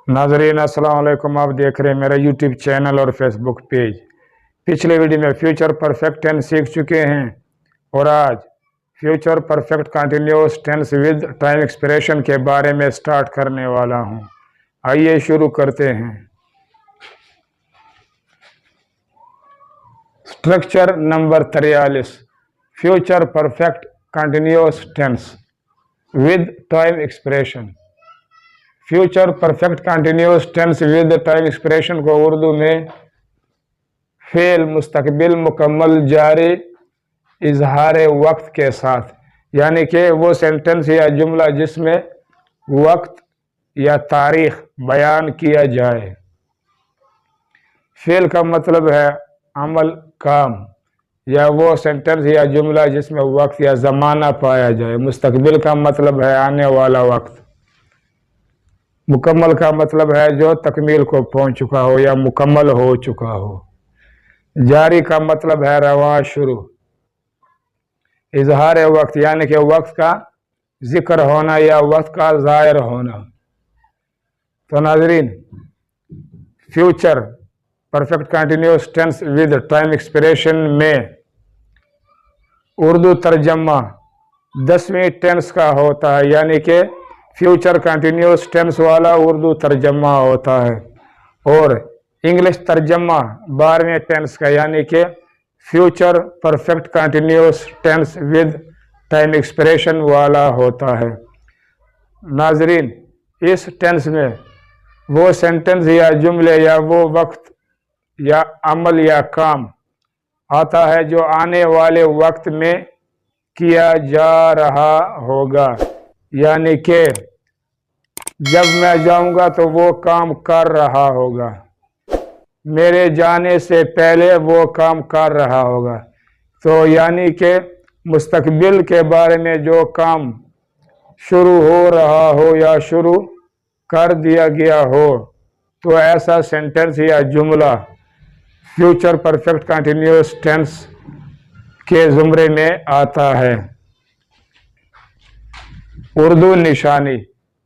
नाजरीन अस्सलाम वालेकुम। आप देख रहे हैं मेरा यूट्यूब चैनल और फेसबुक पेज। पिछले वीडियो में फ्यूचर परफेक्ट टेंस सीख चुके हैं और आज future perfect continuous tense with time expression के बारे में स्टार्ट करने वाला हूं। आइए शुरू करते हैं। Structure number 43, future perfect continuous tense with time expression. Future perfect continuous tense with time expression को उर्दू में फेल मुस्तकबिल मुकम्मल जारी इजहार वक्त के साथ, यानी कि वो सेंटेंस या जुमला जिसमें वक्त या तारीख बयान किया जाए। फेल का मतलब है अमल, काम, या वो सेंटेंस या जुमला जिसमें वक्त या ज़माना पाया जाए। मुस्तकबिल का मतलब है आने वाला वक्त। मुकम्मल का मतलब है जो तकमील को पहुंच चुका हो या मुकम्मल हो चुका हो। जारी का मतलब है रवा, शुरू। इजहार वक्त यानी कि वक्त का जिक्र होना या वक्त का ज़ाहिर होना। तो नाजरीन, future perfect continuous tense with time expression में उर्दू तर्जमा 10वीं टेंस का होता है, यानी कि फ्यूचर कंटिन्यूअस टेंस वाला उर्दू तर्जमा होता है, और इंग्लिश तर्जमा 12वें टेंस का, यानी कि future perfect continuous tense with time expression वाला होता है। नाजरीन, इस टेंस में वो सेंटेंस या जुमले या वो वक्त या अमल या काम आता है जो आने वाले वक्त में किया जा रहा होगा, यानी कि जब मैं जाऊंगा तो वो काम कर रहा होगा, मेरे जाने से पहले वो काम कर रहा होगा। तो यानी कि मुस्तकबिल के बारे में जो काम शुरू हो रहा हो या शुरू कर दिया गया हो, तो ऐसा सेंटेंस या जुमला फ्यूचर परफेक्ट कंटिन्यूअस टेंस के जुमरे में आता है। उर्दू निशानी,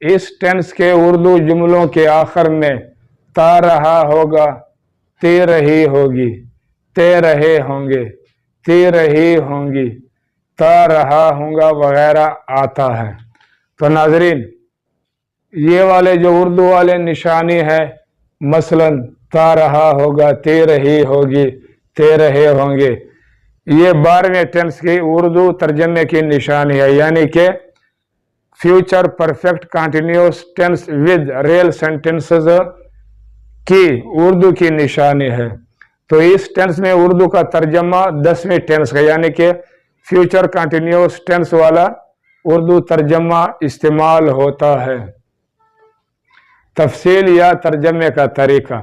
इस टेंस के उर्दू जुमलों के आखिर में ता रहा होगा, ते रही होगी, ते रहे होंगे, ते रही होंगी, ता रहा होगा वगैरह आता है। तो नाजरीन, ये वाले जो उर्दू वाले निशानी है, मसलन ता रहा होगा, ते रही होगी, ते रहे होंगे, ये 12वें टेंस की उर्दू तर्जमे की निशानी है, यानी कि future perfect continuous tense with real sentences की उर्दू की निशानी है। तो इस टेंस में उर्दू का तर्जमा 10वें टेंस का, यानी कि फ्यूचर कंटिन्यूअस टेंस वाला उर्दू तर्जमा इस्तेमाल होता है। तफसील या तर्जमे का तरीका,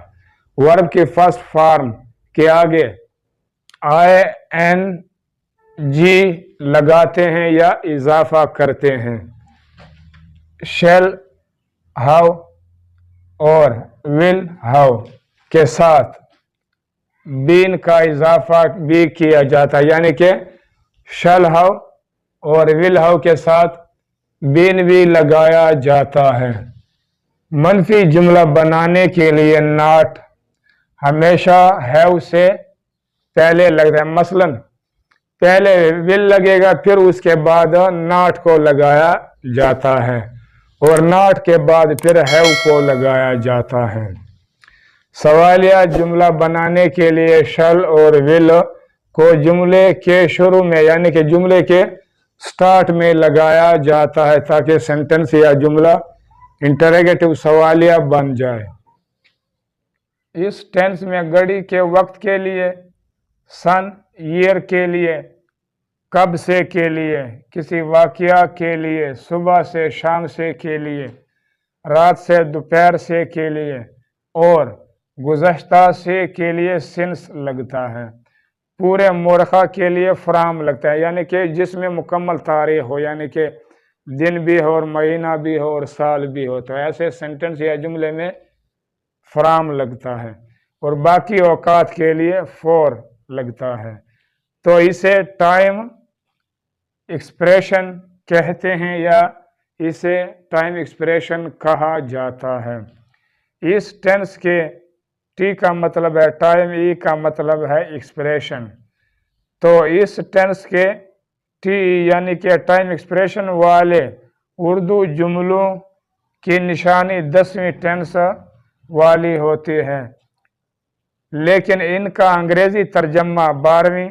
वर्ब के फर्स्ट फॉर्म के आगे ING लगाते हैं या इजाफा करते हैं। शैल हाउ और विल हाउ के साथ बीन का इजाफा भी किया जाता है, यानी कि शैल हाउ और विल हाउ के साथ बीन भी लगाया जाता है। मनफी जुमला बनाने के लिए नॉट हमेशा हैव से पहले लगता है। मसलन पहले विल लगेगा, फिर उसके बाद नॉट को लगाया जाता है, और नॉट के बाद फिर हैव को लगाया जाता है। सवालिया जुमला बनाने के लिए शल और विल को जुमले के शुरू में, यानी कि जुमले के स्टार्ट में लगाया जाता है, ताकि सेंटेंस या जुमला इंटरोगेटिव सवालिया बन जाए। इस टेंस में घड़ी के वक्त के लिए, सन ईयर के लिए, कब से के लिए, किसी वाकया के लिए, सुबह से शाम से के लिए, रात से दोपहर से के लिए, और गुज़श्ता से के लिए सिंस लगता है। पूरे मोरखा के लिए फ्राम लगता है, यानी कि जिसमें मुकम्मल तारीख हो, यानी कि दिन भी हो और महीना भी हो और साल भी हो, तो ऐसे सेंटेंस या जुमले में फ्राम लगता है। और बाकी औकात के लिए फॉर लगता है। तो इसे टाइम एक्सप्रेशन कहते हैं या इसे टाइम एक्सप्रेशन कहा जाता है। इस टेंस के टी का मतलब है टाइम, ई का मतलब है एक्सप्रेशन। तो इस टेंस के टी यानी कि टाइम एक्सप्रेशन वाले उर्दू जुमलों की निशानी 10वीं टेंस वाली होती है, लेकिन इनका अंग्रेजी तर्जमा 12वीं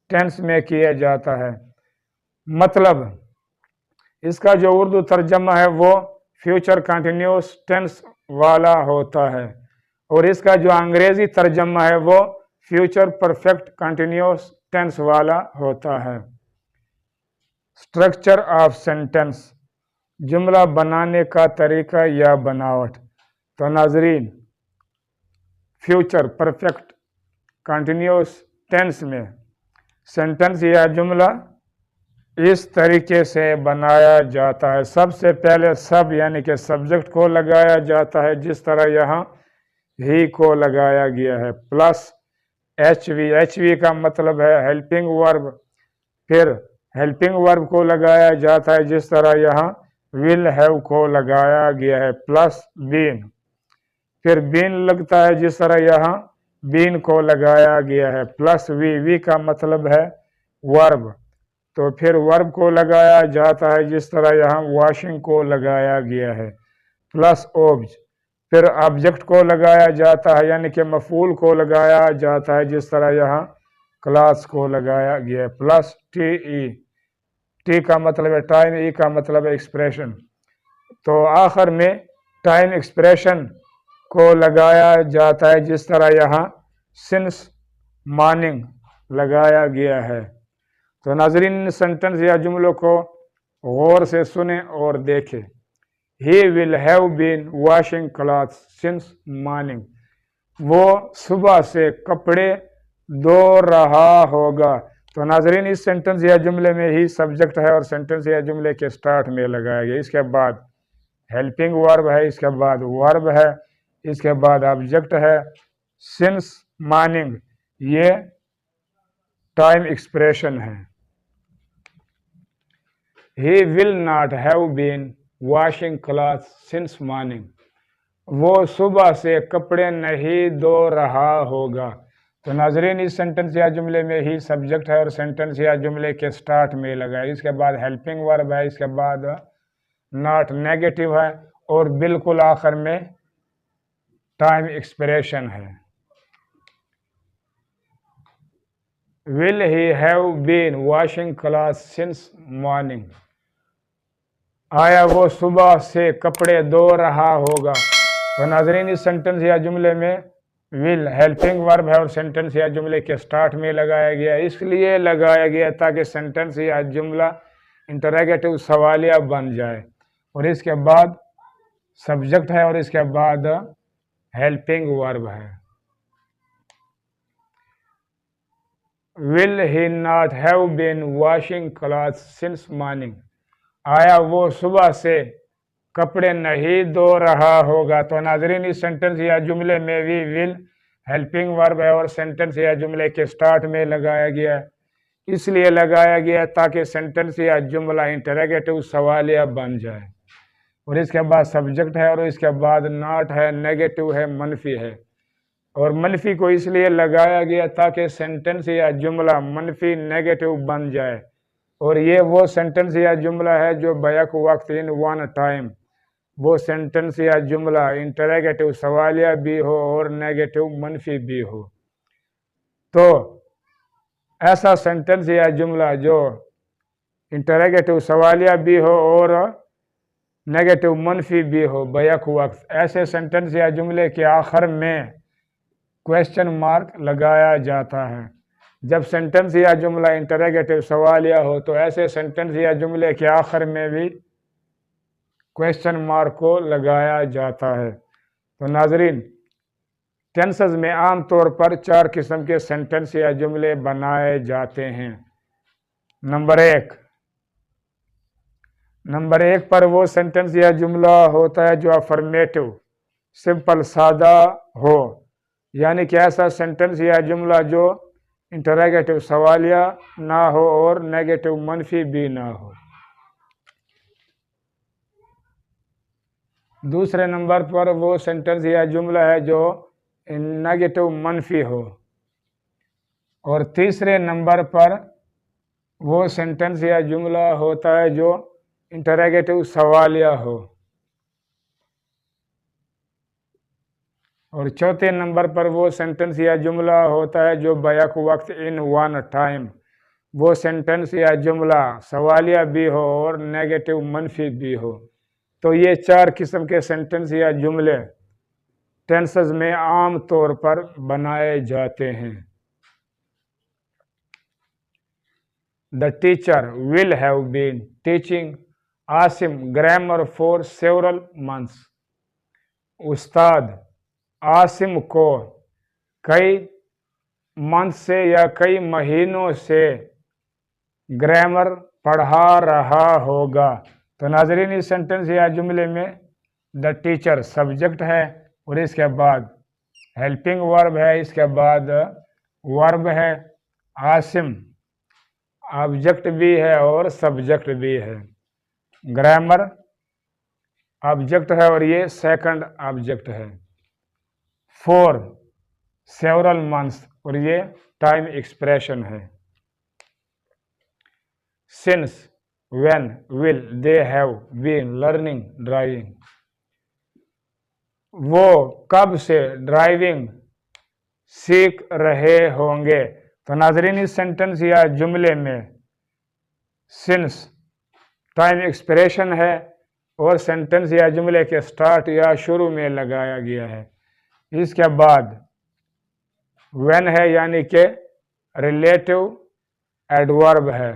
टेंस में किया जाता है। मतलब इसका जो उर्दू तर्जमा है वो फ्यूचर कंटिन्यूस टेंस वाला होता है और इसका जो अंग्रेजी तर्जमा है वो फ्यूचर परफेक्ट कंटिन्यूस टेंस वाला होता है। स्ट्रक्चर ऑफ सेंटेंस, जुमला बनाने का तरीका या बनावट। तो नाजरीन, फ्यूचर परफेक्ट कंटिन्यूस टेंस में सेंटेंस या जुमला इस तरीके से बनाया जाता है। सबसे पहले सब यानी कि सब्जेक्ट को लगाया जाता है, जिस तरह यहाँ ही को लगाया गया है, प्लस एचवी। एचवी का मतलब है हेल्पिंग वर्ब। फिर हेल्पिंग वर्ब को लगाया जाता है, जिस तरह यहाँ विल हैव को लगाया गया है, प्लस बीन। फिर बीन लगता है जिस तरह यहाँ बीन को लगाया गया है, प्लस वी। वी का मतलब है वर्ब। तो फिर वर्ब को लगाया जाता है जिस तरह यहाँ वॉशिंग को लगाया गया है, प्लस ओब्ज। फिर ऑब्जेक्ट को लगाया जाता है यानी कि मफूल को लगाया जाता है, जिस तरह यहाँ क्लास को लगाया गया है, प्लस टी ई। टी का मतलब है टाइम, ई का मतलब है एक्सप्रेशन। तो आखिर में टाइम एक्सप्रेशन को लगाया जाता है, जिस तरह यहाँ सिंस मॉर्निंग लगाया गया है। तो नाजरीन, सेंटेंस या जुमलों को गौर से सुने और देखें। He will have been washing clothes since morning. वो सुबह से कपड़े धो रहा होगा। तो नाजरीन, इस सेंटेंस या जुमले में ही सब्जेक्ट है और सेंटेंस या जुमले के स्टार्ट में लगाया गया। इसके बाद हेल्पिंग वर्ब है, इसके बाद वर्ब है, इसके बाद ऑब्जेक्ट है, सिंस मॉर्निंग ये टाइम एक्सप्रेशन है। He will not have been washing clothes since morning. वो सुबह से कपड़े नहीं धो रहा होगा। तो नाजरीन, इस सेंटेंस या जुमले में ही सब्जेक्ट है और सेंटेंस या जुमले के स्टार्ट में लगा है। इसके बाद हेल्पिंग वर्ब है, इसके बाद नॉट नेगेटिव है और बिल्कुल आखिर में टाइम एक्सप्रेशन है। Will he have been washing clothes since morning? आया वो सुबह से कपड़े धो रहा होगा। तो नाजरीन, इस सेंटेंस या जुमले में विल हेल्पिंग वर्ब है और सेंटेंस या जुमले के स्टार्ट में लगाया गया। इसलिए लगाया गया ताकि सेंटेंस या जुमला इंटरोगेटिव सवालिया बन जाए। और इसके बाद सब्जेक्ट है और इसके बाद हेल्पिंग वर्ब है। Will he not have been washing clothes since morning? आया वो सुबह से कपड़े नहीं धो रहा होगा। तो नाजरीन, इस सेंटेंस या जुमले में भी विल हेल्पिंग वर्ब है और सेंटेंस या जुमले के स्टार्ट में लगाया गया है। इसलिए लगाया गया ताकि सेंटेंस या जुमला इंटरोगेटिव सवालिया बन जाए। और इसके बाद सब्जेक्ट है और इसके बाद नॉट है, नेगेटिव है, मनफी है। और मनफी को इसलिए लगाया गया ताकि सेंटेंस या जुमला मनफी नेगेटिव बन जाए। और ये वो सेंटेंस या जुमला है जो बैक वक्त इन वन टाइम, वो सेंटेंस या जुमला इंटरोगेटिव सवालिया भी हो और नेगेटिव मनफी भी हो। तो ऐसा सेंटेंस या जुमला जो इंटरोगेटिव सवालिया भी हो और नेगेटिव मनफी भी हो बैक वक्त, ऐसे सेंटेंस या जुमले के आखिर में क्वेश्चन मार्क लगाया जाता है। जब सेंटेंस या जुमला इंटरोगेटिव सवालिया हो तो ऐसे सेंटेंस या जुमले के आखिर में भी क्वेश्चन मार्क को लगाया जाता है। तो नाजरीन, टेंसेस में आम तौर पर 4 किस्म के सेंटेंस या जुमले बनाए जाते हैं। नंबर एक पर वो सेंटेंस या जुमला होता है जो अफर्मेटिव, सिंपल, सादा हो, यानी कि ऐसा सेंटेंस या जुमला जो इंटरोगेटिव सवालिया ना हो और नेगेटिव मनफी भी ना हो। دوسرے نمبر پر وہ سینٹنس یا جملہ ہے جو نیگیٹو منفی ہو، اور تیسرے نمبر پر وہ سینٹنس یا جملہ ہوتا ہے جو انٹریگیٹو سوالیہ ہو، اور چوتھے نمبر پر وہ سینٹنس یا جملہ ہوتا ہے جو بیک وقت ان ون ٹائم، وہ سینٹنس یا جملہ سوالیہ بھی ہو اور نیگیٹو منفی بھی ہو۔ تو یہ چار قسم کے سینٹنس یا جملے ٹینسز میں عام طور پر بنائے جاتے ہیں۔ The teacher will have been teaching Asim grammar for several months. استاد عاصم کو کئی منتھ سے یا کئی مہینوں سے گرامر پڑھا رہا ہوگا۔ تو ناظرین اس سینٹنس یا جملے میں دا ٹیچر سبجیکٹ ہے، اور اس کے بعد ہیلپنگ ورب ہے، اس کے بعد ورب ہے، عاصم آبجیکٹ بھی ہے اور سبجیکٹ بھی ہے، گرامر آبجیکٹ ہے اور یہ سیکنڈ آبجیکٹ ہے، فور سیورل منتھس اور یہ ٹائم ایکسپریشن ہے، since when will they have been learning driving، وہ کب سے ڈرائیونگ سیکھ رہے ہوں گے۔ تو ناظرین اس سینٹنس یا جملے میں سنس ٹائم ایکسپریشن ہے اور سینٹنس یا جملے کے سٹارٹ یا شروع میں لگایا گیا ہے، اس کے بعد when ہے یعنی کہ ریلیٹو ایڈورب ہے،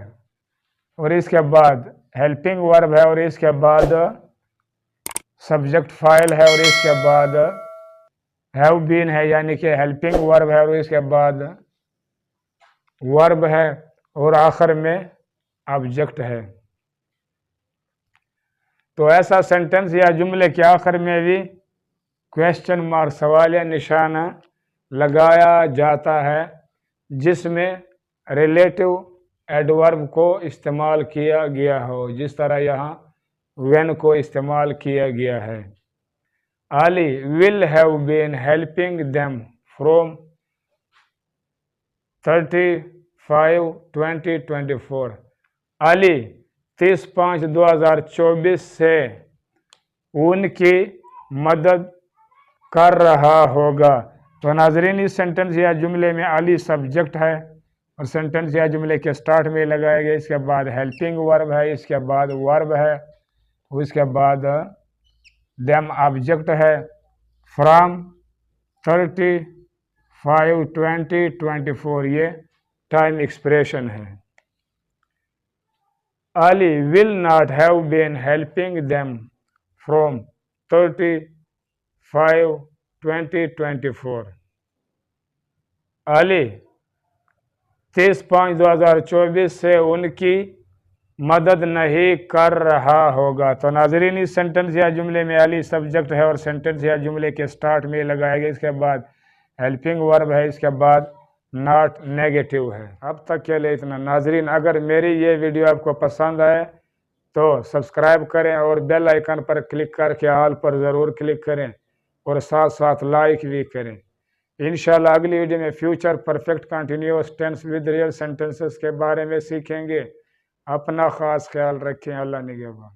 اور اس کے بعد ہیلپنگ ورب ہے، اور اس کے بعد سبجیکٹ فائل ہے، اور اس کے بعد ہیو بین ہے یعنی کہ ہیلپنگ ورب ہے، اور اس کے بعد ورب ہے، اور آخر میں آبجیکٹ ہے۔ تو ایسا سینٹنس یا جملے کے آخر میں بھی کویسچن مارک سوالیہ نشانہ لگایا جاتا ہے جس میں ریلیٹو ایڈورب کو استعمال کیا گیا ہو، جس طرح یہاں when کو استعمال کیا گیا ہے۔ علی will have been helping them from 35/2024، علی 30/5/2024 سے ان کی مدد کر رہا ہوگا۔ تو ناظرین اس سینٹنس یا جملے میں علی سبجیکٹ ہے اور سینٹنس یا جملے کے سٹارٹ میں لگایا گیا، اس کے بعد ہیلپنگ ورب ہے، اس کے بعد ورب ہے، اس کے بعد دیم آبجیکٹ ہے، فرام 35/2024 یہ ٹائم ایکسپریشن ہے۔ علی will not have been helping them from 35/2024، علی 30/5/2024 سے ان کی مدد نہیں کر رہا ہوگا۔ تو ناظرین اس سینٹنس یا جملے میں علی سبجیکٹ ہے اور سینٹنس یا جملے کے سٹارٹ میں لگایا گیا، اس کے بعد ہیلپنگ ورب ہے، اس کے بعد ناٹ نیگیٹو ہے۔ اب تک کے لیے اتنا۔ ناظرین اگر میری یہ ویڈیو آپ کو پسند آئے تو سبسکرائب کریں اور بیل آئیکن پر کلک کر کے آل پر ضرور کلک کریں اور ساتھ ساتھ لائک بھی کریں۔ انشاءاللہ اگلی ویڈیو میں future perfect continuous tense with real sentences کے بارے میں سیکھیں گے۔ اپنا خاص خیال رکھیں، اللہ نگہبان۔